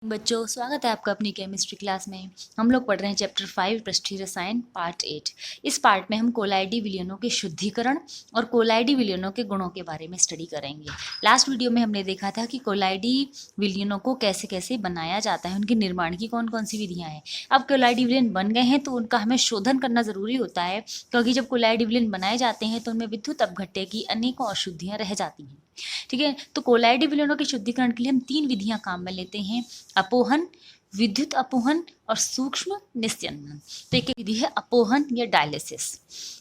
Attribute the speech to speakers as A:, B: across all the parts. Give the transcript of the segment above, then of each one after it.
A: बच्चों, स्वागत है आपका अपनी केमिस्ट्री क्लास में। हम लोग पढ़ रहे हैं चैप्टर 5 पृष्ठीय रसायन पार्ट 8। इस पार्ट में हम कोलाइडी विलयनों के शुद्धिकरण और कोलाइडी विलयनों के गुणों के बारे में स्टडी करेंगे। लास्ट वीडियो में हमने देखा था कि कोलाइडी विलयनों को कैसे कैसे बनाया जाता है, उनके निर्माण की कौन कौन सी विधियाँ हैं। अब कोलाइडी विलयन बन गए हैं तो उनका हमें शोधन करना ज़रूरी होता है, क्योंकि जब कोलाइडी विलयन बनाए जाते हैं तो उनमें विद्युत अपघट्य की अनेकों अशुद्धियाँ रह जाती हैं। ठीक है, तो कोलाइडी विलयनों के शुद्धिकरण के लिए हम 3 विधियां काम में लेते हैं: अपोहन, विद्युत अपोहन और सूक्ष्म निस्यंदन। तो एक विधि है अपोहन या डायलिसिस।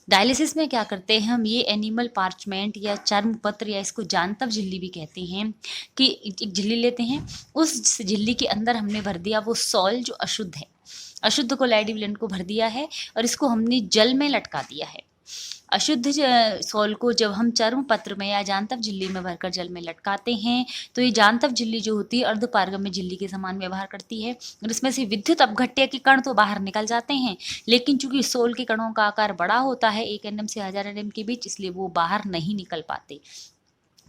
A: डायलिसिस में क्या करते हैं हम, ये एनिमल पार्चमेंट या चर्म पत्र या इसको जानतव झिल्ली भी कहते हैं, कि एक झिल्ली लेते हैं, उस झिल्ली के अंदर हमने भर दिया वो सॉल जो अशुद्ध है, अशुद्ध कोलाइडी विलयन को भर दिया है और इसको हमने जल में लटका दिया है। अशुद्ध सॉल को जब हम चर्म पत्र में या जानतव झिल्ली में भरकर जल में लटकाते हैं तो ये जानतव झिल्ली जो होती है अर्धपारगम्य झिल्ली के समान व्यवहार करती है और इसमें से विद्युत अपघट्य के कण तो बाहर निकल जाते हैं, लेकिन चूंकि सोल के कणों का आकार बड़ा होता है 1 nm से 1000 nm के बीच, इसलिए वो बाहर नहीं निकल पाते।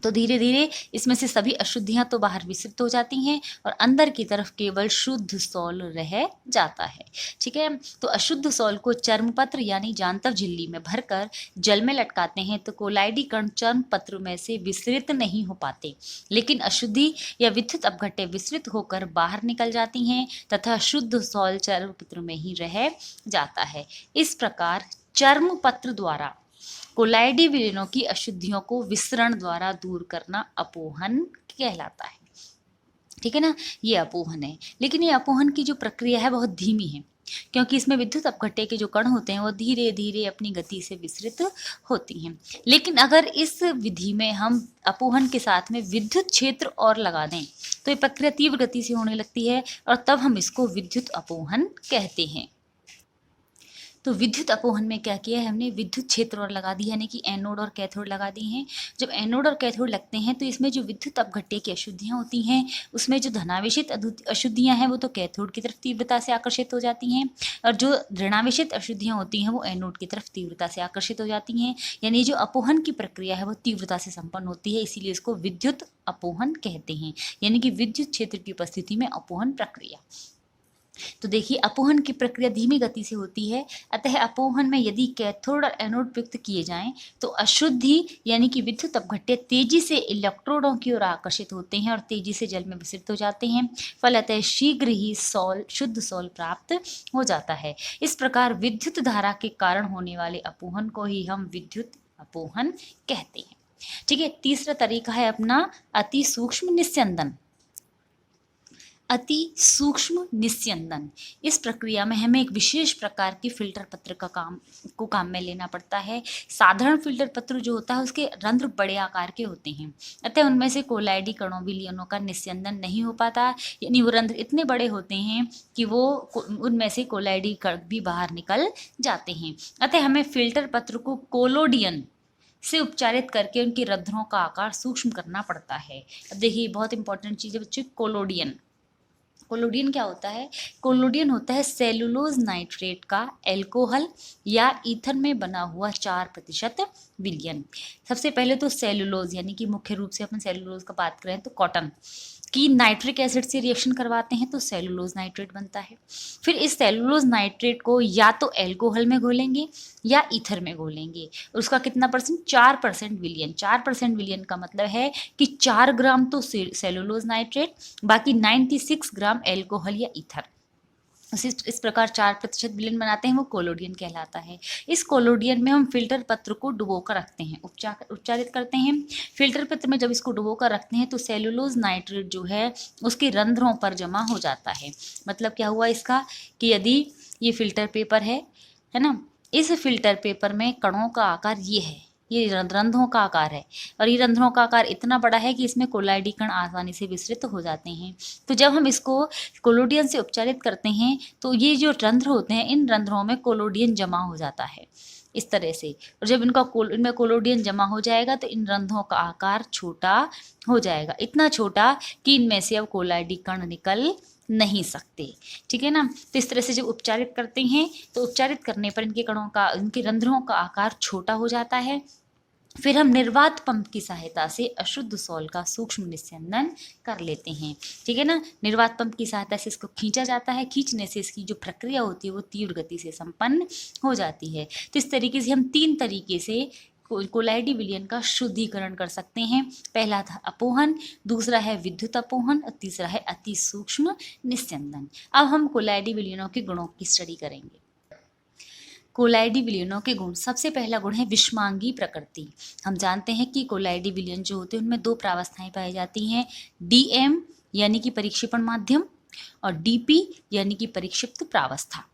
A: तो धीरे धीरे इसमें से सभी अशुद्धियां तो बाहर विसर्जित हो जाती हैं और अंदर की तरफ केवल शुद्ध सॉल रह जाता है। ठीक है, तो अशुद्ध सॉल को चर्मपत्र यानी जानतव झिल्ली में भरकर जल में लटकाते हैं तो कोलाइडी कण चर्मपत्र में से विसरित नहीं हो पाते, लेकिन अशुद्धि या विद्युत अपघट्य विसरित होकर बाहर निकल जाती हैं तथा शुद्ध सॉल चर्मपत्र में ही रह जाता है। इस प्रकार चर्मपत्र द्वारा कोलाइडी विलयनों की अशुद्धियों को विसरण द्वारा दूर करना अपोहन कहलाता है। ठीक है ना, ये अपोहन है। लेकिन ये अपोहन की जो प्रक्रिया है बहुत धीमी है, क्योंकि इसमें विद्युत अपघट्य के जो कण होते हैं वो धीरे धीरे अपनी गति से विसरित होती हैं। लेकिन अगर इस विधि में हम अपोहन के साथ में विद्युत क्षेत्र और लगा दें तो ये प्रक्रिया तीव्र गति से होने लगती है और तब हम इसको विद्युत अपोहन कहते हैं। तो विद्युत अपोहन में क्या किया है हमने, विद्युत क्षेत्र और लगा दिया, यानी कि एनोड और कैथोड लगा दिए हैं। जब एनोड और कैथोड लगते हैं तो इसमें जो विद्युत अपघट्य की अशुद्धियाँ होती हैं उसमें जो धनावेशित अशुद्धियाँ हैं वो तो कैथोड की तरफ तीव्रता से आकर्षित हो जाती हैं और जो ऋणावेशित अशुद्धियाँ होती हैं वो एनोड की तरफ तीव्रता से आकर्षित हो जाती हैं। यानी जो अपोहन की प्रक्रिया है वो तीव्रता से संपन्न होती है, इसीलिए इसको विद्युत अपोहन कहते हैं, यानी कि विद्युत क्षेत्र की उपस्थिति में अपोहन प्रक्रिया। तो देखिए, अपोहन की प्रक्रिया धीमी गति से होती है, अतः अपोहन में यदि कैथोड और एनोड प्रयुक्त किए जाएं तो अशुद्धि यानी कि विद्युत अपघट्य तेजी से इलेक्ट्रोडों की ओर आकर्षित होते हैं और तेजी से जल में विसरित हो जाते हैं, फलतः शीघ्र ही सॉल शुद्ध सॉल प्राप्त हो जाता है। इस प्रकार विद्युत धारा के कारण होने वाले अपोहन को ही हम विद्युत अपोहन कहते हैं। ठीक है, तीसरा तरीका है अपना अति सूक्ष्म निस्यंदन। अति सूक्ष्म निस्यंदन, इस प्रक्रिया में हमें एक विशेष प्रकार की फिल्टर पत्र का काम में लेना पड़ता है। साधारण फिल्टर पत्र जो होता है उसके रंध्र बड़े आकार के होते हैं, अतः उनमें से कोलाइडी कणों विलयनों का निस्यंदन नहीं हो पाता, यानी वो रंध्र इतने बड़े होते हैं कि वो उनमें से कोलाइडी कण भी बाहर निकल जाते हैं। अतः हमें फिल्टर पत्र को कोलोडियन से उपचारित करके उनके रंध्रों का आकार सूक्ष्म करना पड़ता है। अब देखिए, बहुत इंपॉर्टेंट चीज़ है बच्चों, कोलोडियन। कोलोडियन क्या होता है, कोलोडियन होता है सेलुलोज नाइट्रेट का एल्कोहल या ईथर में बना हुआ 4% विलयन। सबसे पहले तो सेलुलोज, यानी कि मुख्य रूप से अपन सेलुलोज का बात करें तो कॉटन की नाइट्रिक एसिड से रिएक्शन करवाते हैं तो सेलुलोज नाइट्रेट बनता है। फिर इस सेलुलोज नाइट्रेट को या तो एल्कोहल में घोलेंगे या ईथर में घोलेंगे। उसका कितना परसेंट, 4% विलयन। 4% विलयन का मतलब है कि 4 ग्राम तो सेलुलोज नाइट्रेट, बाकी 96 ग्राम एल्कोहल या ईथर। इस प्रकार 4% विलयन बनाते हैं, वो कोलोडियन कहलाता है। इस कोलोडियन में हम फिल्टर पत्र को डुबो कर रखते हैं, उपचारित करते हैं। फिल्टर पत्र में जब इसको डुबो कर रखते हैं तो सेलुलोज नाइट्रेट जो है उसके रंध्रों पर जमा हो जाता है। मतलब क्या हुआ इसका, कि यदि ये फिल्टर पेपर है ना, इस फिल्टर पेपर में कणों का आकार ये रंध्रों का आकार है और ये रंध्रों का आकार इतना बड़ा है कि इसमें कोलाइडी कण आसानी से विसरित हो जाते हैं। तो जब हम इसको कोलोडियन से उपचारित करते हैं तो ये जो रंध्र होते हैं इन रंध्रों में कोलोडियन जमा हो जाता है इस तरह से, और जब इनमें कोलोडियन जमा हो जाएगा तो इन रंध्रों का आकार छोटा हो जाएगा, इतना छोटा कि इनमें से अब कोलाइडी कण निकल नहीं सकते। ठीक है ना, तो इस तरह से जब उपचारित करते हैं तो उपचारित करने पर इनके रंध्रों का आकार छोटा हो जाता है फिर हम निर्वात पंप की सहायता से अशुद्ध सॉल का सूक्ष्म निस्यंदन कर लेते हैं। ठीक है ना, निर्वात पंप की सहायता से इसको खींचा जाता है, खींचने से इसकी जो प्रक्रिया होती है वो तीव्र गति से संपन्न हो जाती है। तो इस तरीके से हम 3 तरीके से कोलाइडी विलयन का शुद्धिकरण कर सकते हैं। पहला था अपोहन, दूसरा है विद्युत अपोहन और तीसरा है अति सूक्ष्म निस्यंदन। अब हम कोलाइडी विलयनों के गुणों की स्टडी करेंगे। कोलाइडी विलयनों के गुण, सबसे पहला गुण है विषमांगी प्रकृति। हम जानते हैं कि कोलाइडी विलयन जो होते हैं उनमें 2 प्रावस्थाएं पाई जाती हैं, डीएम यानी कि परिक्षेपण माध्यम और डीपी यानी कि परिक्षिप्त प्रावस्था।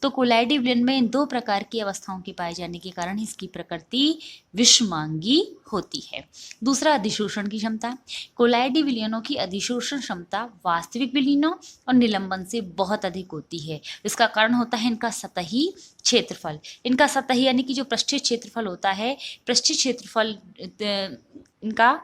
A: तो कोलाइडी विलयन में इन 2 प्रकार की अवस्थाओं के पाए जाने के कारण इसकी प्रकृति विषमांगी होती है। दूसरा, अधिशोषण की क्षमता। कोलाइडी विलयनों की अधिशोषण क्षमता वास्तविक विलीनों और निलंबन से बहुत अधिक होती है। इसका कारण होता है इनका सतही क्षेत्रफल। इनका सतही यानी कि जो पृष्ठीय क्षेत्रफल होता है, पृष्ठीय क्षेत्रफल इनका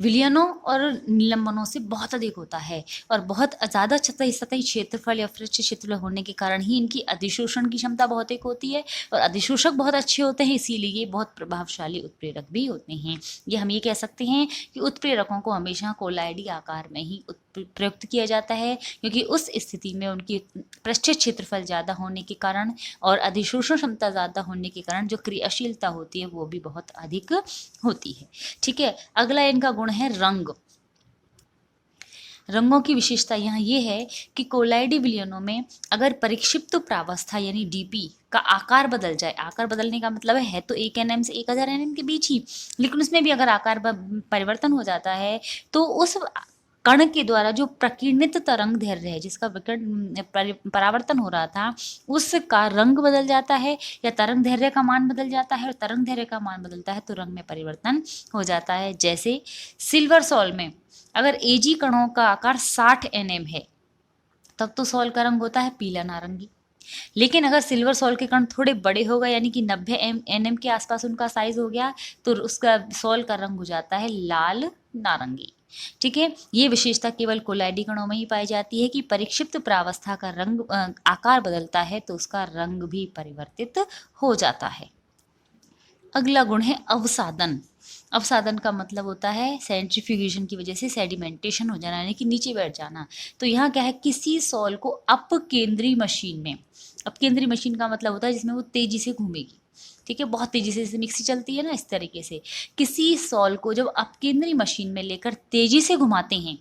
A: विलयनों और निलंबनों से बहुत अधिक होता है और बहुत ज़्यादा सतही क्षेत्रफल या पृष्ठीय क्षेत्रफल होने के कारण ही इनकी अधिशोषण की क्षमता बहुत अधिक होती है और अधिशोषक बहुत अच्छे होते हैं, इसीलिए ये बहुत प्रभावशाली उत्प्रेरक भी होते हैं। ये हम ये कह सकते हैं कि उत्प्रेरकों को हमेशा कोलाइडी आकार में ही प्रयुक्त किया जाता है, क्योंकि उस स्थिति में उनकी पृष्ठीय क्षेत्रफल ज़्यादा होने के कारण और अधिशोषण क्षमता ज़्यादा होने के कारण जो क्रियाशीलता होती है वो भी बहुत अधिक होती है। ठीक है, अगला इनका गुण है रंग। रंगों की विशेषता यहाँ ये है कि कोलाइडी विलयनों में अगर परिक्षिप्त प्रावस्था यानी डीपी का आकार बदल जाए, आकार बदलने का मतलब है तो 1 nm से 1000 nm के बीच ही, लेकिन उसमें भी अगर आकार परिवर्तन हो जाता है तो उस कण के द्वारा जो प्रकीर्णित तरंग दैर्ध्य है, जिसका परावर्तन हो रहा था, उसका रंग बदल जाता है या तरंग दैर्ध्य का मान बदल जाता है और तरंग दैर्ध्य का मान बदलता है तो रंग में परिवर्तन हो जाता है। जैसे सिल्वर सॉल में अगर एजी कणों का आकार 60 nm है तब तो सॉल का रंग होता है पीला नारंगी, लेकिन अगर सिल्वर सॉल के कण थोड़े बड़े हो गए यानी कि 90 nm के आसपास उनका साइज हो गया तो उसका सॉल का रंग हो जाता है लाल नारंगी। ठीक है, ये विशेषता केवल कोलाइडी कणों में ही पाई जाती है कि परिक्षिप्त प्रावस्था का रंग आकार बदलता है तो उसका रंग भी परिवर्तित हो जाता है। अगला गुण है अवसादन। अवसादन का मतलब होता है सेंट्रीफ्यूगेशन की वजह से सेडिमेंटेशन हो जाना यानी कि नीचे बैठ जाना। तो यहाँ क्या है, किसी सॉल को अपकेंद्री मशीन में, अपकेंद्री मशीन का मतलब होता है जिसमें वो तेजी से घूमेगी। ठीक है, बहुत तेजी से, जैसे मिक्सी चलती है ना, इस तरीके से किसी सॉल को जब अपकेंद्री मशीन में लेकर तेजी से घुमाते हैं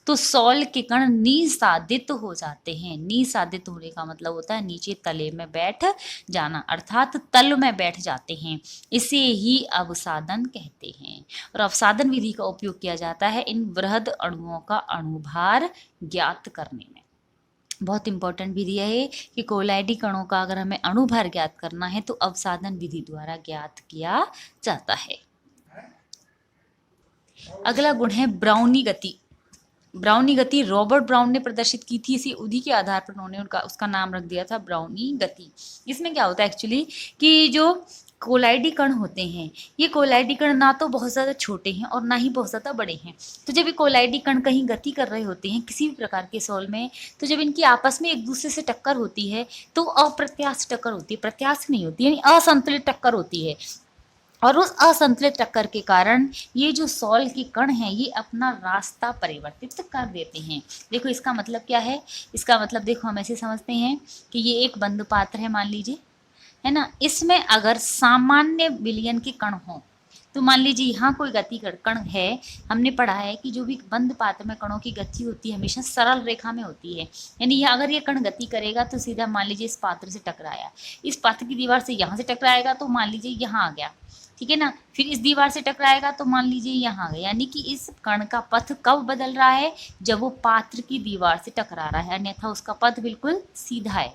A: तो सॉल के कण निसादित हो जाते हैं। निसादित होने का मतलब होता है नीचे तले में बैठ जाना, अर्थात तल में बैठ जाते हैं। इसे ही अवसादन कहते हैं और अवसादन विधि का उपयोग किया जाता है इन वृहद अणुओं का अणुभार ज्ञात करने में। बहुत इंपॉर्टेंट विधि है कि कोलाइडी कणों का अगर हमें अणुभार ज्ञात करना है तो अवसादन विधि द्वारा ज्ञात किया जाता है। अगला गुण है ब्राउनी गति। ब्राउनी गति रॉबर्ट ब्राउन ने प्रदर्शित की थी, इसी उसी के आधार पर उन्होंने उसका नाम रख दिया था ब्राउनी गति। इसमें क्या होता है एक्चुअली कि जो कोलाइडी कण होते हैं, ये कोलाइडी कण ना तो बहुत ज़्यादा छोटे हैं और ना ही बहुत ज़्यादा बड़े हैं। तो जब ये कोलाइडी कण कहीं गति कर रहे होते हैं किसी भी प्रकार के सॉल में, तो जब इनकी आपस में एक दूसरे से टक्कर होती है तो अप्रत्यास्थ टक्कर होती है, प्रत्यास्थ नहीं होती, यानी असंतुलित टक्कर होती है। और उस असंतुलित टक्कर के कारण ये जो सॉल के कण हैं ये अपना रास्ता परिवर्तित कर देते हैं। देखो इसका मतलब क्या है, इसका मतलब देखो हम ऐसे समझते हैं कि ये एक बंद पात्र है, मान लीजिए, है ना। इसमें अगर सामान्य विलयन के कण हों तो मान लीजिए यहाँ कोई गति कण है, हमने पढ़ा है कि जो भी बंद पात्र में कणों की गति होती है हमेशा सरल रेखा में होती है, यानी यह अगर ये कण गति करेगा तो सीधा मान लीजिए इस पात्र से टकराया, इस पात्र की दीवार से यहाँ से टकराएगा तो मान लीजिए यहाँ आ गया, ठीक है ना, फिर इस दीवार से टकराएगा तो मान लीजिए यहाँ आ गया। यानी कि इस कण का पथ कब बदल रहा है, जब वो पात्र की दीवार से टकरा रहा है, अन्यथा उसका पथ बिल्कुल सीधा है।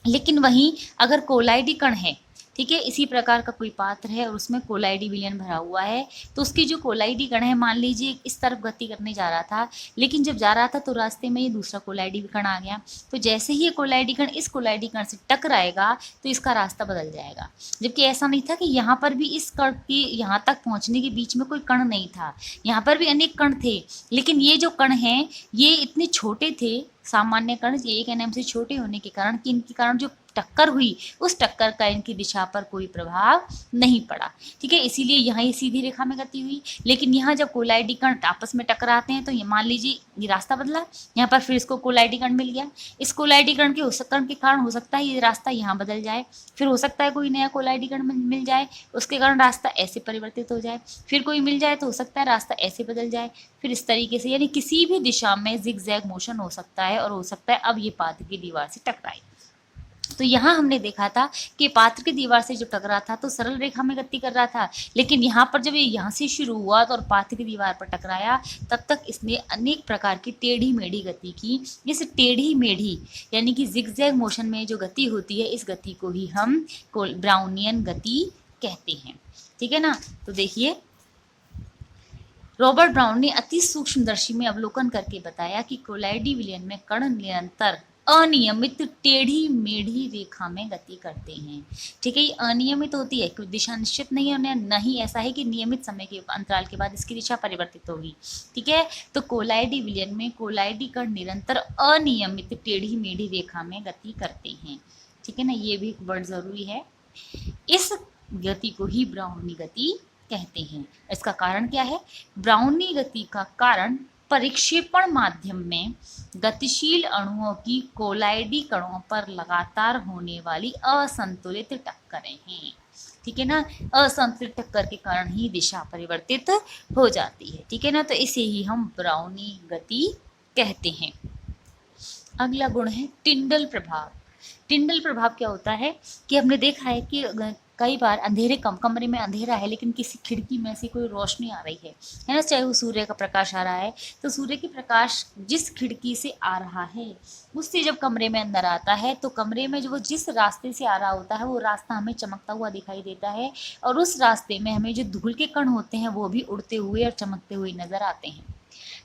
A: लेकिन वहीं अगर कोलाइडी कण है, ठीक है, इसी प्रकार का कोई पात्र है और उसमें कोलाइडी विलयन भरा हुआ है, तो उसकी जो कोलाइडी कण है मान लीजिए इस तरफ गति करने जा रहा था, लेकिन जब जा रहा था तो रास्ते में ये दूसरा कोलाइडी कण आ गया, तो जैसे ही ये कोलाइडी कण इस कोलाइडी कण से टकराएगा तो इसका रास्ता बदल जाएगा। जबकि ऐसा नहीं था कि यहाँ पर भी इस कण के यहाँ तक पहुँचने के बीच में कोई कण नहीं था, यहाँ पर भी अनेक कण थे, लेकिन ये जो कण हैं ये इतने छोटे थे, सामान्य कण 1 nm से छोटे होने के कारण कि इनके कारण जो टक्कर हुई उस टक्कर का इनकी दिशा पर कोई प्रभाव नहीं पड़ा। ठीक है, इसीलिए यहाँ ये सीधी रेखा में गति हुई। लेकिन यहाँ जब कोलाइडी कण आपस में टकराते हैं तो ये मान लीजिए ये रास्ता बदला, यहाँ पर फिर इसको कोलाइडी कण मिल गया। इस कोलाइडी कण के कारण हो सकता है ये रास्ता यहाँ बदल जाए, फिर हो सकता है कोई नया कोलाइडी कण मिल जाए, उसके कारण रास्ता ऐसे परिवर्तित हो जाए, फिर कोई मिल जाए तो हो सकता है रास्ता ऐसे बदल जाए, फिर इस तरीके से, यानी किसी भी दिशा में जिगजैग मोशन हो सकता है। और हो सकता है अब ये पात्र की दीवार से टकराए। तो यहाँ हमने देखा था कि पात्र की दीवार से जो टकरा था तो सरल रेखा में गति कर रहा था, लेकिन यहाँ पर जब ये यहाँ से शुरू हुआ तो और पात्र की दीवार पर टकराया तब तक इसने अनेक प्रकार की टेढ़ी मेढ़ी गति की। इस टेढ़ी मेढ़ी यानी कि जिगजैग मोशन में जो गति होती है, इस गति को ही हम ब्राउनियन गति कहते हैं। ठीक है ना। तो देखिए, रॉबर्ट ब्राउन ने अति सूक्ष्मदर्शी में अवलोकन करके बताया कि कोलाइडी विलयन में कण निरंतर अनियमित टेढ़ी मेढ़ी रेखा में गति करते हैं। ठीक है, ये अनियमित होती है क्योंकि दिशा निश्चित नहीं है, न ही ऐसा है कि नियमित समय के अंतराल के बाद इसकी दिशा परिवर्तित होगी। ठीक है, तो कोलाइडी विलयन में कोलाइडी कण निरंतर अनियमित टेढ़ी मेढ़ी रेखा में गति करते हैं। ठीक है ना, ये भी एक वर्ड जरूरी है। इस गति को ही ब्राउनी गति कहते हैं। इसका कारण क्या है? ब्राउनी गति का कारण परिक्षेपण माध्यम में गतिशील अणुओं की कोलाइडी कणों पर लगातार होने वाली असंतुलित टक्करें हैं। ठीक है ना, असंतुलित टक्कर के कारण ही दिशा परिवर्तित हो जाती है। ठीक है ना, तो इसे ही हम ब्राउनी गति कहते हैं। अगला गुण है टिंडल प्रभाव। टिंडल प्रभाव क्या होता है कि हमने देखा है कि कई बार अंधेरे कमरे में अंधेरा है लेकिन किसी खिड़की में से कोई रोशनी आ रही है ना, चाहे वो सूर्य का प्रकाश आ रहा है, तो सूर्य की प्रकाश जिस खिड़की से आ रहा है उससे जब कमरे में अंदर आता है तो कमरे में जो वो जिस रास्ते से आ रहा होता है वो रास्ता हमें चमकता हुआ दिखाई देता है, और उस रास्ते में हमें जो धूल के कण होते हैं वो भी उड़ते हुए और चमकते हुए नजर आते हैं।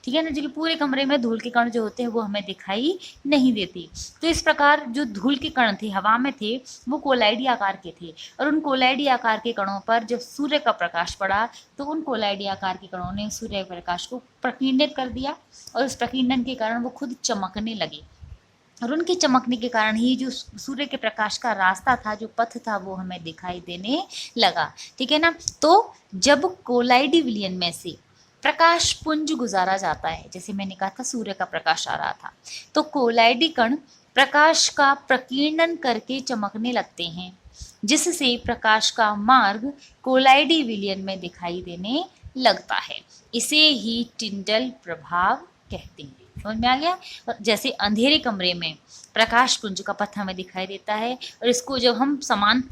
A: ठीक है ना, जो कि पूरे कमरे में धूल के कण जो होते हैं वो हमें दिखाई नहीं देती। तो इस प्रकार जो धूल के कण थे, हवा में थे, वो कोलाइडी आकार के थे, और उन कोलाइडी आकार के कणों पर जब सूर्य का प्रकाश पड़ा तो उन कोलाइडी आकार के कणों ने सूर्य के प्रकाश को प्रकीर्णित कर दिया, और उस प्रकीर्णन के कारण वो खुद चमकने लगे, और उनके चमकने के कारण ही जो सूर्य के प्रकाश का रास्ता था, जो पथ था, वो हमें दिखाई देने लगा। ठीक है ना, तो जब कोलाइडी विलयन में से प्रकाश पुंज गुजारा जाता है, जैसे मैंने कहा था सूर्य का प्रकाश आ रहा था, तो कोलाइडी कण प्रकाश का प्रकीर्णन करके चमकने लगते हैं, जिससे प्रकाश का मार्ग कोलाइडी विलयन में दिखाई देने लगता है। इसे ही टिंडल प्रभाव कहते हैं। समझ में आ गया? जैसे अंधेरे कमरे में प्रकाश पुंज का पथ हमें दिखाई देता है, और इसको जब हम समान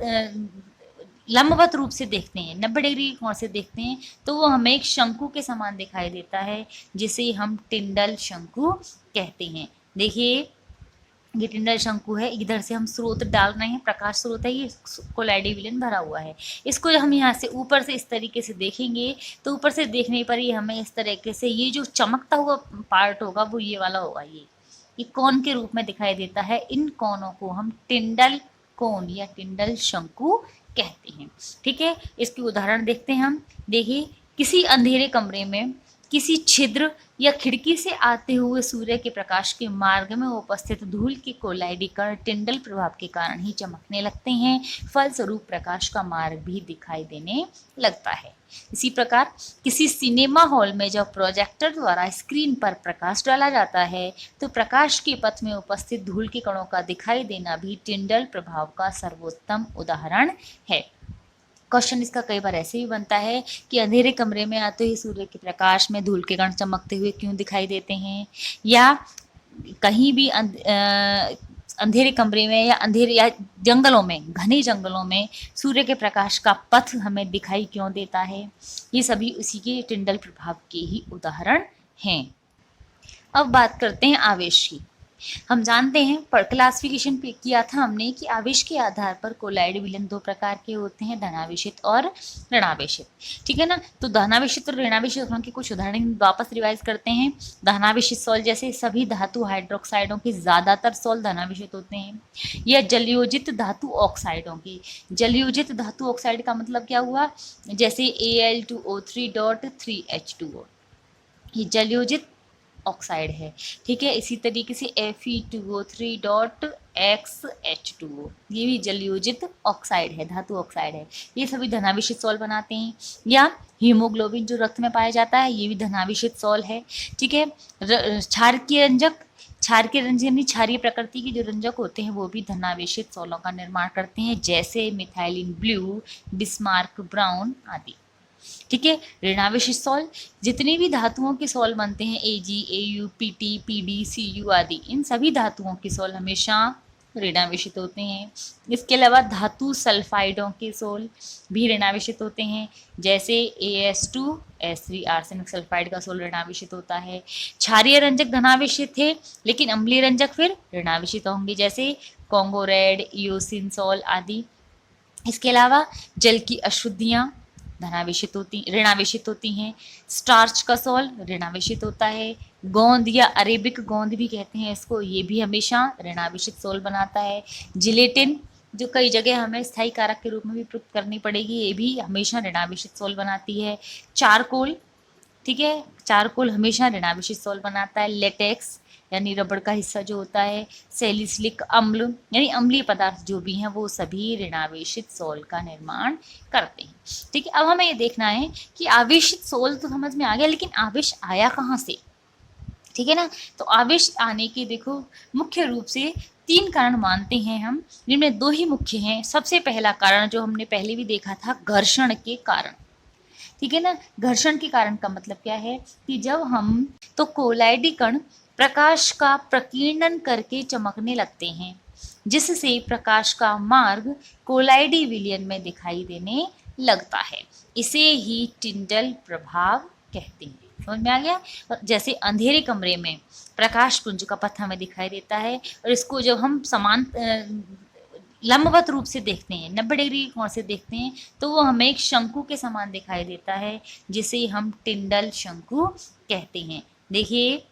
A: लंबवत रूप से देखते हैं, 90 डिग्री कोण से देखते हैं, तो वो हमें एक शंकु के समान दिखाई देता है, जिसे हम टिंडल शंकु कहते हैं। देखिए, ये टिंडल शंकु है, इधर से हम स्रोत डाल रहे हैं, प्रकाश स्रोत है, ये कोलाइडी विलयन भरा हुआ है। इसको जब हम यहाँ से ऊपर से इस तरीके से देखेंगे तो ऊपर से देखने पर ही हमें इस तरीके से ये जो चमकता हुआ पार्ट होगा वो ये वाला होगा, ये कोन के रूप में दिखाई देता है। इन कोनों को हम टिंडल कोन या टिंडल शंकु कहते हैं। ठीक है, इसकी उदाहरण देखते हैं हम। देखिए, किसी अंधेरे कमरे में किसी छिद्र या खिड़की से आते हुए सूर्य के प्रकाश के मार्ग में उपस्थित धूल के कोलाइडी कण टिंडल प्रभाव के कारण ही चमकने लगते हैं, फलस्वरूप प्रकाश का मार्ग भी दिखाई देने लगता है। इसी प्रकार किसी सिनेमा हॉल में जब प्रोजेक्टर द्वारा स्क्रीन पर प्रकाश डाला जाता है तो प्रकाश के पथ में उपस्थित धूल के कणों का दिखाई देना भी टिंडल प्रभाव का सर्वोत्तम उदाहरण है। क्वेश्चन इसका कई बार ऐसे भी बनता है कि अंधेरे कमरे में आते ही सूर्य के प्रकाश में धूल के कण चमकते हुए क्यों दिखाई देते हैं, या कहीं भी अंधेरे कमरे में या अंधेरे या जंगलों में, घने जंगलों में सूर्य के प्रकाश का पथ हमें दिखाई क्यों देता है। ये सभी उसी के टिंडल प्रभाव के ही उदाहरण हैं। अब बात करते हैं आवेश की। हम जानते हैं पर क्लासिफिकेशन पे किया था हमने कि आवेश के आधार पर कोलाइडी विलयन 2 प्रकार के होते हैं, धनावेशित और ऋणावेशित। ठीक है ना, तो धनावेशित और ऋणावेशित होने के कुछ उदाहरण वापस रिवाइज करते हैं। धनावेशित सॉल्ट जैसे सभी धातु हाइड्रोक्साइडों के ज्यादातर सॉल्ट धनावेशित होते हैं, या जलयोजित धातु ऑक्साइडों की। जलयोजित धातु ऑक्साइड का मतलब क्या हुआ, जैसे Al2O3.3H2O, ये जलयोजित ऑक्साइड है। ठीक है, इसी तरीके से Fe2O3 XH2O, ये भी जलयोजित ऑक्साइड है, धातु ऑक्साइड है। ये सभी धनावेशित सॉल्ट बनाते हैं। या हीमोग्लोबिन जो रक्त में पाया जाता है, ये भी धनावेशित सॉल्ट है। ठीक है। क्षारकीय रंजक, क्षारकीय रंजक यानी क्षारीय प्रकृति के जो रंजक होते हैं वो भी धनावेशित सॉलों का निर्माण करते हैं, जैसे मिथाइलिन ब्लू, बिस्मार्क ब्राउन आदि। ठीक है। ऋणावेशित सॉल्ट, जितने भी धातुओं के सॉल्ट बनते हैं Ag, Au, Pt, Pd, Cu आदि, इन सभी धातुओं के सॉल्ट हमेशा ऋणावेशित होते हैं। इसके अलावा धातु सल्फाइडों के सॉल्ट भी ऋणावेशित होते हैं, जैसे As2S3 आर्सेनिक सल्फाइड का सॉल्ट ऋणावेशित होता है। क्षारीय रंजक धनावेशित थे, लेकिन अम्लीय रंजक फिर ऋणावेशित होंगे, जैसे कॉन्गो रेड, इयोसिन सॉल्ट आदि। इसके अलावा जल की अशुद्धियाँ ऋणावेशित होती हैं। स्टार्च का सॉल्ट ऋणावेशित होता है। गोंद या अरेबिक गोंद भी कहते हैं इसको, ये भी हमेशा ऋणावेशित सॉल्ट बनाता है। जिलेटिन, जो कई जगह हमें स्थायी कारक के रूप में भी प्रयुक्त करनी पड़ेगी, ये भी हमेशा ऋणावेशित सॉल्ट बनाती है। चारकोल, ठीक है, चारकोल हमेशा ऋणावेशित सॉल्ट बनाता है। लेटेक्स यानी रबड़ का हिस्सा जो होता है, सैलिसिलिक अम्ल यानी अम्लीय पदार्थ जो भी हैं वो सभी ऋणावेशित सॉल्ट का निर्माण करते हैं। ठीक है। अब हमें ये देखना है कि आवेशित सॉल्ट तो समझ में आ गया, लेकिन आवेश आया कहाँ से। ठीक है ना। तो आवेश आने के देखो मुख्य रूप से 3 कारण मानते हैं हम, जिनमें 2 ही मुख्य हैं। सबसे पहला कारण जो हमने पहले भी देखा था, घर्षण के कारण। ठीक है ना। घर्षण के कारण का मतलब क्या है कि जब हम तो कोलाइडी कण प्रकाश का प्रकीर्णन करके चमकने लगते हैं, जिससे प्रकाश का मार्ग कोलाइडी विलयन में दिखाई देने लगता है। इसे ही टिंडल प्रभाव कहते हैं। समझ में आ गया। जैसे अंधेरे कमरे में प्रकाश पुंज का पथ हमें दिखाई देता है, और इसको जब हम समान लंबवत रूप से देखते हैं, 90 डिग्री कोण से देखते हैं, तो वो हमें एक शंकु के समान दिखाई देता है, जिसे हम टिंडल शंकु कहते हैं। देखिए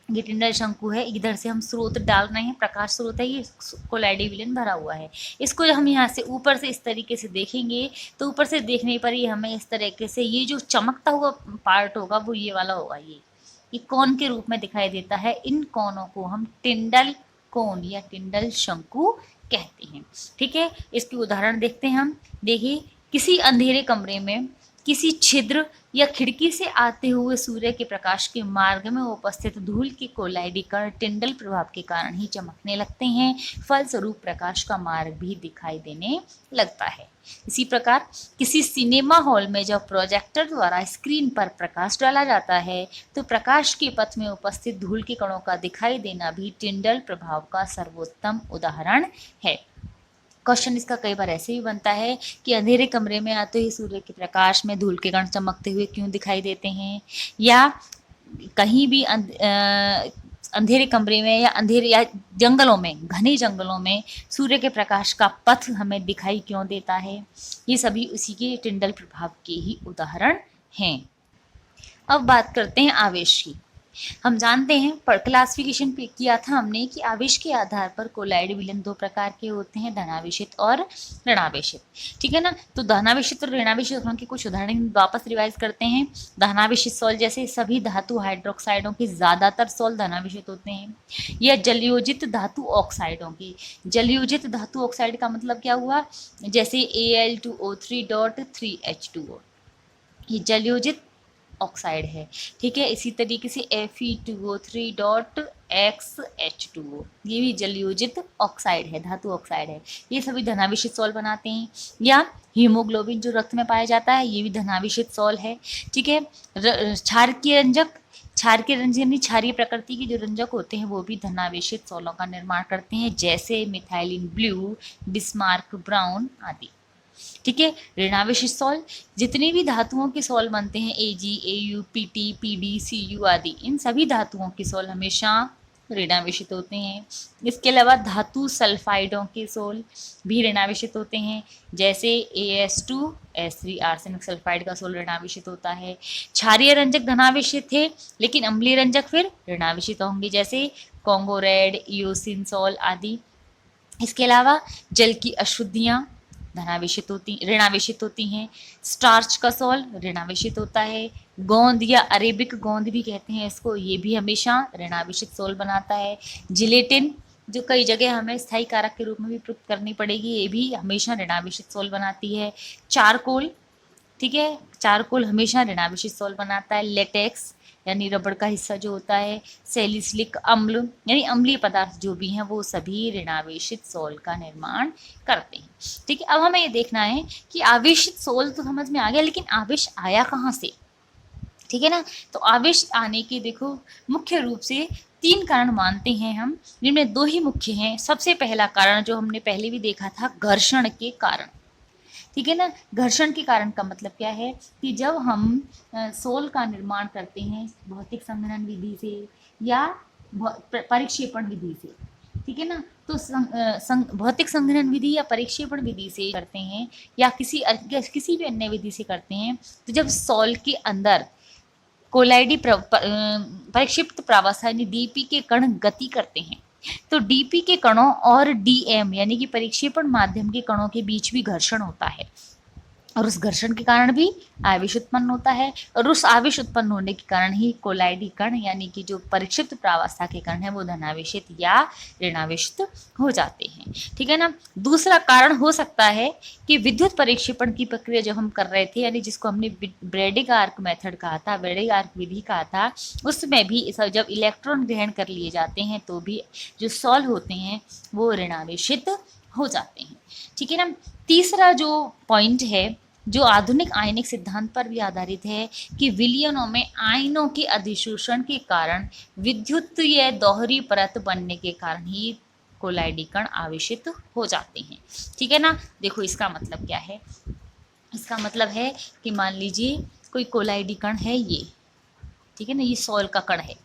A: ये टिंडल शंकु है, इधर से हम स्रोत डाल रहे हैं, प्रकाश स्रोत है, ये कोलाइडी विलयन भरा हुआ है। इसको जब हम यहाँ से ऊपर से इस तरीके से देखेंगे, तो ऊपर से देखने पर ही हमें इस तरीके से ये जो चमकता हुआ पार्ट होगा वो ये वाला होगा, ये कोन के रूप में दिखाई देता है। इन कोनों को हम टिंडल कोन या टिंडल शंकु कहते हैं। ठीक है। इसके उदाहरण देखते हैं हम। देखिए, किसी अंधेरे कमरे में किसी छिद्र या खिड़की से आते हुए सूर्य के प्रकाश के मार्ग में उपस्थित धूल के कोलाइडी कण टिंडल प्रभाव के कारण ही चमकने लगते हैं। फलस्वरूप प्रकाश का मार्ग भी दिखाई देने लगता है। इसी प्रकार किसी सिनेमा हॉल में जब प्रोजेक्टर द्वारा स्क्रीन पर प्रकाश डाला जाता है, तो प्रकाश के पथ में उपस्थित धूल के कणों का दिखाई देना भी टिंडल प्रभाव का सर्वोत्तम उदाहरण है। क्वेश्चन इसका कई बार ऐसे भी बनता है कि अंधेरे कमरे में आते ही सूर्य के प्रकाश में धूल के कण चमकते हुए क्यों दिखाई देते हैं, या कहीं भी अंधेरे कमरे में या अंधेरे या जंगलों में, घने जंगलों में सूर्य के प्रकाश का पथ हमें दिखाई क्यों देता है। ये सभी उसी के टिंडल प्रभाव के ही उदाहरण हैं। अब बात करते हैं आवेश की। हम जानते हैं क्लासिफिकेशन किया था हमने कि आवेश के आधार पर कोलाइड विलयन 2 प्रकार के होते हैं, धनावेशित और ऋणावेशित। ठीक है ना। तो धनावेशित और ऋणावेशित के कुछ उदाहरण वापस रिवाइज करते हैं। धनावेशित सॉल्ट जैसे सभी धातु हाइड्रोक्साइडों के ज्यादातर सॉल्ट धनावेशित होते हैं। या जलयोजित धातु ऑक्साइडों की, जलयोजित धातु ऑक्साइड का मतलब क्या हुआ, जैसे Al2O3.3H2O, ये जलयोजित ऑक्साइड है। ठीक है। इसी तरीके से Fe2O3.XH2O, ये भी जलयोजित ऑक्साइड है, धातु ऑक्साइड है। ये सभी धनावेशित सॉल्ट बनाते हैं। या हीमोग्लोबिन जो रक्त में पाया जाता है, ये भी धनावेशित सॉल्ट है। ठीक है। क्षारकीय रंजक, क्षारकीय रंजक यानी क्षारीय प्रकृति के जो रंजक होते हैं वो भी धनावेशित सॉल्टों का निर्माण करते हैं, जैसे मिथाइलिन ब्लू, बिस्मार्क ब्राउन आदि। ठीक है। ऋणावेशित सॉल्ट, जितने भी धातुओं के सॉल्ट बनते हैं Ag, Au, Pt, Pd, Cu आदि, इन सभी धातुओं के सॉल्ट हमेशा ऋणावेशित होते हैं। इसके अलावा धातु सल्फाइडों के सॉल्ट भी ऋणावेशित होते हैं, जैसे As2S3 आर्सेनिक सल्फाइड का सॉल्ट ऋणावेशित होता है। क्षारीय रंजक धनावेशित थे, लेकिन अम्लीय रंजक फिर ऋणावेशित होंगे, जैसे कॉन्गो रेड, इयोसिन सॉल्ट आदि। इसके अलावा जल की अशुद्धियाँ ऋणावेशित होती हैं। स्टार्च का सॉल्ट ऋणावेशित होता है। गोंद या अरेबिक गोंद भी कहते हैं इसको, ये भी हमेशा ऋणावेशित सॉल्ट बनाता है। जिलेटिन जो कई जगह हमें स्थायी कारक के रूप में भी प्रयुक्त करनी पड़ेगी, ये भी हमेशा ऋणावेशित सोल बनाती है। चारकोल, ठीक है, चारकोल हमेशा ऋणावेशित सोल बनाता है। लेटेक्स यानी रबड़ का हिस्सा जो होता है, सैलिसिलिक अम्ल यानी अम्लीय पदार्थ जो भी हैं वो सभी ऋणावेशित सोल का निर्माण करते हैं। ठीक है, अब हमें ये देखना है कि आवेशित सोल तो समझ में आ गया, लेकिन आवेश आया कहाँ से, ठीक है ना। तो आवेश आने के देखो मुख्य रूप से 3 कारण मानते हैं हम, जिनमें 2 ही मुख्य हैं। सबसे पहला कारण जो हमने पहले भी देखा था, घर्षण के कारण, ठीक है ना। घर्षण के कारण का मतलब क्या है कि जब हम सोल का निर्माण करते हैं भौतिक संघनन विधि से या परिक्षेपण विधि से, ठीक है ना, तो भौतिक संघनन विधि या परिक्षेपण विधि से करते हैं या किसी भी अन्य विधि से करते हैं, तो जब सोल के अंदर कोलाइडी परिक्षिप्त प्रावस्था यानी डीपी के कण गति करते हैं, तो डीपी के कणों और डीएम यानी कि परिक्षेपण माध्यम के कणों के बीच भी घर्षण होता है, और उस घर्षण के कारण भी आवेश उत्पन्न होता है, और उस आवेश उत्पन्न होने के कारण ही कोलाइडी कण यानी कि जो परिक्षिप्त प्रावस्था के कण है वो धनावेशित या ऋणावेशित हो जाते हैं, ठीक है ना। दूसरा कारण हो सकता है कि विद्युत परिक्षेपण की प्रक्रिया जब हम कर रहे थे, यानी जिसको हमने ब्रैडिग आर्क मेथड कहा था, ब्रैडिग आर्क विधि कहा था, उसमें भी जब इलेक्ट्रॉन ग्रहण कर लिए जाते हैं तो भी जो सोल होते हैं वो ऋणावेशित हो जाते हैं, ठीक है ना। तीसरा जो पॉइंट है जो आधुनिक आयनिक सिद्धांत पर भी आधारित है कि विलयनों में आयनों के अधिशोषण के कारण विद्युत या दोहरी परत बनने के कारण ही कोलाइडी कण आवेशित हो जाते हैं, ठीक है ना। देखो इसका मतलब क्या है, इसका मतलब है कि मान लीजिए कोई कोलाइडी कण है ये, ठीक है ना, ये सोल का कण है,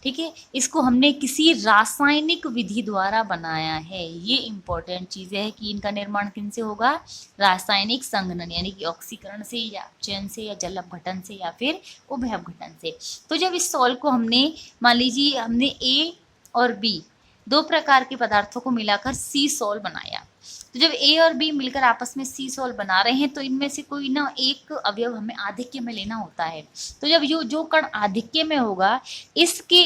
A: ठीक है, इसको हमने किसी रासायनिक विधि द्वारा बनाया है। ये इंपॉर्टेंट चीज़ है कि इनका निर्माण किन से होगा, रासायनिक संघनन यानी कि ऑक्सीकरण से या अपचयन से या जल अपघटन से या फिर उभय अपघटन से। तो जब इस सोल को हमने मान लीजिए हमने ए और बी 2 प्रकार के पदार्थों को मिलाकर सी सोल बनाया, तो जब ए और बी मिलकर आपस में सी सोल बना रहे हैं तो इनमें से कोई ना एक अवयव हमें आधिक्य में लेना होता है। तो जब जो कण आधिक्य में होगा, इसके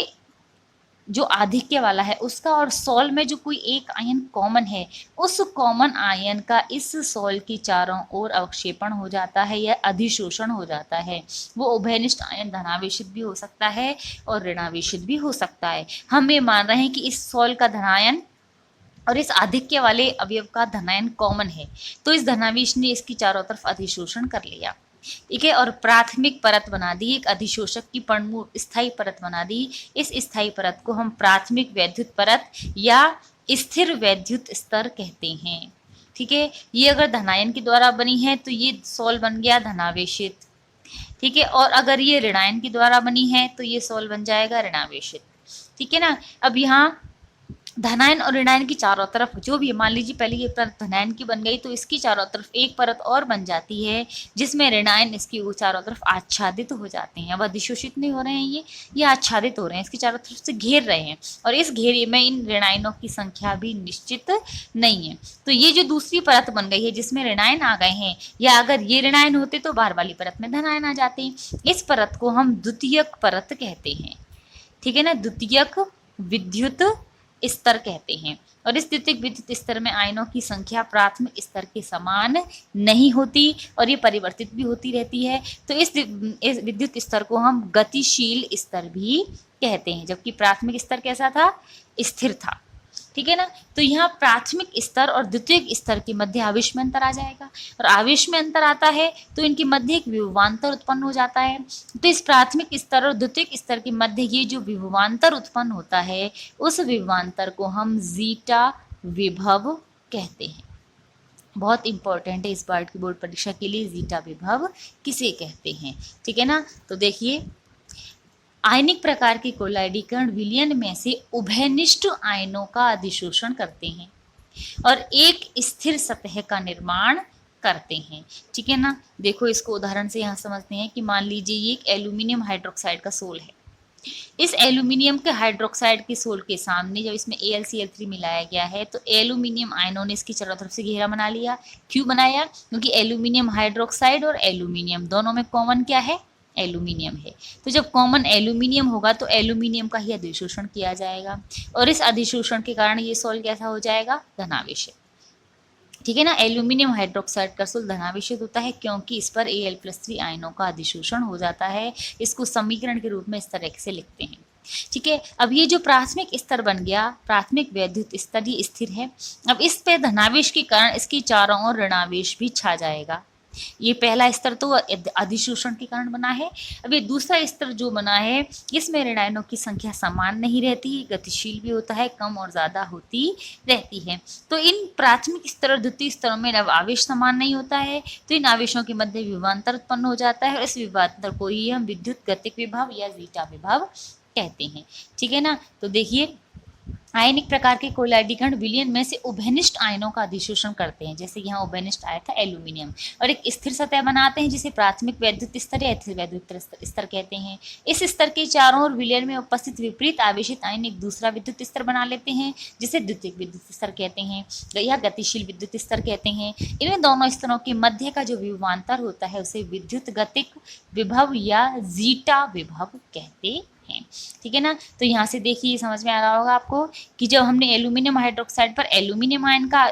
A: जो आधिक्य वाला है उसका और सोल में जो कोई एक आयन कॉमन है, उस कॉमन आयन का इस सोल के चारों ओर अवक्षेपण हो जाता है या अधिशोषण हो जाता है। वो उभयनिष्ठ आयन धनावेशित भी हो सकता है और ऋणावेशित भी हो सकता है। हम ये मान रहे हैं कि इस सोल का धनायन और इस आधिक्य वाले अवयव का धनायन कॉमन है, तो इस धनावेश ने इसकी चारों तरफ अधिशोषण कर लिया, ठीक है, और प्राथमिक परत बना दी, एक अधिशोषक की परमाणु स्थायी परत बना दी। इस स्थायी परत को हम प्राथमिक वैद्युत परत या स्थिर वैद्युत स्तर कहते हैं, ठीक है। ये अगर धनायन के द्वारा बनी है तो ये सोल बन गया धनावेशित, ठीक है, और अगर ये ऋणायन के द्वारा बनी है तो ये सोल बन जाएगा ऋणावेशित, ठीक है ना। अब यहाँ धनायन और ऋणायन की चारों तरफ जो भी मान लीजिए पहले ये परत धनायन की बन गई, तो इसकी चारों तरफ एक परत और बन जाती है जिसमें ऋणायन इसकी चारों तरफ आच्छादित हो जाते हैं। अब अधिशोषित नहीं हो रहे हैं, ये आच्छादित हो रहे हैं, इसकी चारों तरफ से घेर रहे हैं, और इस घेरे में इन ऋणायनों की संख्या भी निश्चित नहीं है। तो ये जो दूसरी परत बन गई है जिसमें ऋणायन आ गए हैं, या अगर ये ऋणायन होते तो बाहर वाली परत में धनायन आ जाते हैं। इस परत को हम द्वितीयक परत कहते हैं, ठीक है ना, द्वितीयक विद्युत स्तर कहते हैं। और इस द्वितीयक विद्युत स्तर में आयनों की संख्या प्राथमिक स्तर के समान नहीं होती और ये परिवर्तित भी होती रहती है। तो इस विद्युत स्तर को हम गतिशील स्तर भी कहते हैं, जबकि प्राथमिक स्तर कैसा था, स्थिर था, ठीक है ना। तो यहाँ प्राथमिक स्तर और द्वितीयक स्तर के मध्य आवेश में अंतर आ जाएगा, और आवेश में अंतर आता है तो इनके मध्य एक विभवांतर उत्पन्न हो जाता है। तो इस प्राथमिक स्तर और द्वितीयक स्तर के मध्य ये जो विभवांतर उत्पन्न होता है, उस विभवांतर को हम जीटा विभव कहते हैं। बहुत इंपॉर्टेंट है इस बार की बोर्ड परीक्षा के लिए, जीटा विभव किसे कहते हैं, ठीक है ना। तो देखिए आयनिक प्रकार के कोलाइडी कण विलयन में से उभयनिष्ठ आयनों का अधिशोषण करते हैं और एक स्थिर सतह का निर्माण करते हैं, ठीक है ना। देखो इसको उदाहरण से यहाँ समझते हैं कि मान लीजिए ये एक एल्यूमिनियम हाइड्रोक्साइड का सोल है। इस एल्यूमिनियम के हाइड्रोक्साइड के सोल के सामने जब इसमें AlCl3 मिलाया गया है तो एल्यूमिनियम आयनों ने इसकी चारों तरफ से घेरा बना लिया। क्यों बनाया, क्योंकि एल्यूमिनियम हाइड्रोक्साइड और एल्यूमिनियम दोनों में कॉमन क्या है, एल्यूमिनियम है। तो जब कॉमन एल्यूमिनियम होगा तो एल्यूमिनियम का ही अधिशोषण किया जाएगा और इस अधिशोषण के कारण ये सॉल्ट कैसा हो जाएगा, धनावेशित। ठीक है ना, एल्यूमिनियम हाइड्रोक्साइड का सॉल्ट धनावेशित होता है क्योंकि इस पर Al+3 आयनों का अधिशोषण हो जाता है। इसको समीकरण के रूप में इस तरह से लिखते हैं। ठीक है, अब ये जो प्राथमिक स्तर बन गया, प्राथमिक वैद्युत स्तर, ये स्थिर है। अब इस पे धनावेश के कारण इसकी चारों ओर ऋणावेश भी छा जाएगा। ये पहला स्तर तो अधिशोषण के कारण बना है। अब ये दूसरा स्तर जो बना है, इसमें ऋण आयनों की संख्या समान नहीं रहती, गतिशील भी होता है, कम और ज्यादा होती रहती है। तो इन प्राथमिक स्तर और द्वितीय स्तरों में जब आवेश समान नहीं होता है तो इन आवेशों के मध्य विभवांतर उत्पन्न हो जाता है और इस विभवांतर को ही हम विद्युत गतिक विभव या जीटा विभव कहते हैं। ठीक है ना, तो देखिए आयनिक प्रकार के कोलाइडी कण विलयन में से उभयनिष्ठ आयनों का अधिशोषण करते हैं, जैसे यहाँ उभयनिष्ठ आया था एल्यूमिनियम, और एक स्थिर सतह बनाते हैं जिसे प्राथमिक वैद्युत स्तर या स्थिर वैद्युत स्तर कहते हैं। इस स्तर के चारों ओर विलयन में उपस्थित विपरीत आवेशित आयन एक दूसरा विद्युत स्तर बना लेते हैं जिसे द्वितीयक विद्युत स्तर कहते हैं या गतिशील विद्युत स्तर कहते हैं। इनमें दोनों स्तरों के मध्य का जो विभवांतर होता है उसे विद्युत गतिक विभव या जीटा विभव कहते हैं। ठीक है ना, तो यहाँ से देखिए समझ में आ रहा होगा आपको कि जब हमने एल्यूमिनियम हाइड्रोक्साइड पर एल्यूमिनियम आयन का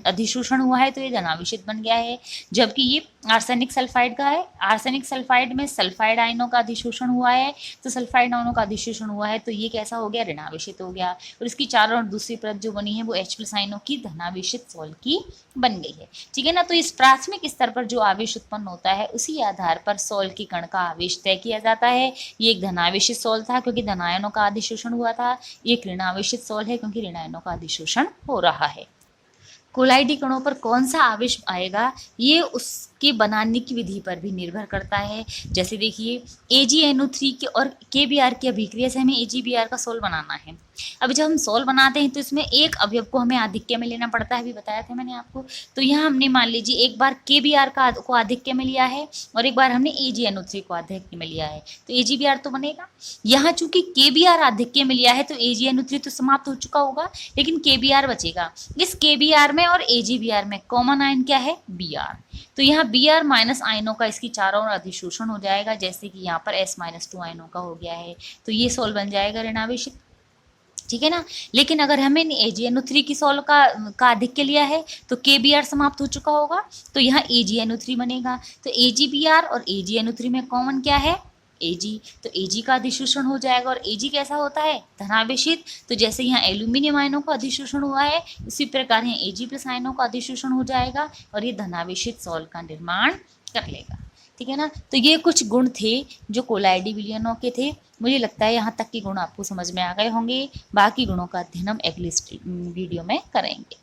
A: अधिशोषण हुआ है तो ये धनावेशित बन गया है, जबकि ये आर्सेनिक सल्फाइड का है। आर्सेनिक सल्फाइड में सल्फाइड आयनों का अधिशोषण हुआ है, तो सल्फाइड आयनों का अधिशोषण हुआ है तो ये कैसा हो गया, ऋणावेशित हो गया, और इसकी चारों ओर दूसरी परत जो बनी है वो H+ आयनों की धनावेशित सॉल्ट की बन गई है। ठीक है ना, तो इस प्राथमिक स्तर पर जो आवेश उत्पन्न होता है उसी आधार पर सॉल्ट की कण का आवेश तय किया जाता है। ये एक धनावेशित सॉल्ट था क्योंकि धनायनों का अधिशोषण हुआ था, ये एक ऋणावेशित सॉल्ट है क्योंकि ऋणायनों का अधिशोषण हो रहा है। कोलाइडी कणों पर कौन सा आवेश आएगा ये उसके बनाने की विधि पर भी निर्भर करता है। जैसे देखिए AgNO3 के और KBr की अभिक्रिया से हमें AgBr का सोल बनाना है। अब जब हम सोल बनाते हैं तो इसमें एक अवयव को हमें आधिक्य में लेना पड़ता है, अभी बताया था मैंने आपको। तो यहाँ हमने मान लीजिए एक बार KBr को आधिक्य में लिया है और एक बार हमने AgNO3 को आधिक्य में लिया है, तो AgBr तो बनेगा। यहाँ चूंकि KBr आधिक्य में लिया है तो AgNO3 तो समाप्त हो चुका होगा, लेकिन KBr बचेगा। इस KBr में और AgBr में कॉमन आयन क्या है, Br। तो यहाँ Br माइनस आयनों का इसकी चारों ओर अधिशोषण हो जाएगा, जैसे कि यहाँ पर S-2 आयनों का हो गया है, तो ये सोल बन जाएगा ऋणावेशित। ठीक है ना, लेकिन अगर हमें AgNO3 की सोल का आधिक्य लिया है तो KBr समाप्त हो चुका होगा, तो यहाँ AgNO3 बनेगा। तो AgBr और AgNO3 में कॉमन क्या है, Ag, तो Ag का अधिशोषण हो जाएगा और Ag कैसा होता है, धनावेशित। तो जैसे यहाँ एल्यूमिनियम आयनों का अधिशोषण हुआ है उसी प्रकार यहाँ Ag+ आयनों का अधिशोषण हो जाएगा और ये धनावेशित सॉल्ट का निर्माण कर लेगा। ठीक है ना, तो ये कुछ गुण थे जो कोलाइडी विलयनों के थे। मुझे लगता है यहाँ तक के गुण आपको समझ में आ गए होंगे, बाकी गुणों का अध्ययन हम अगले वीडियो में करेंगे।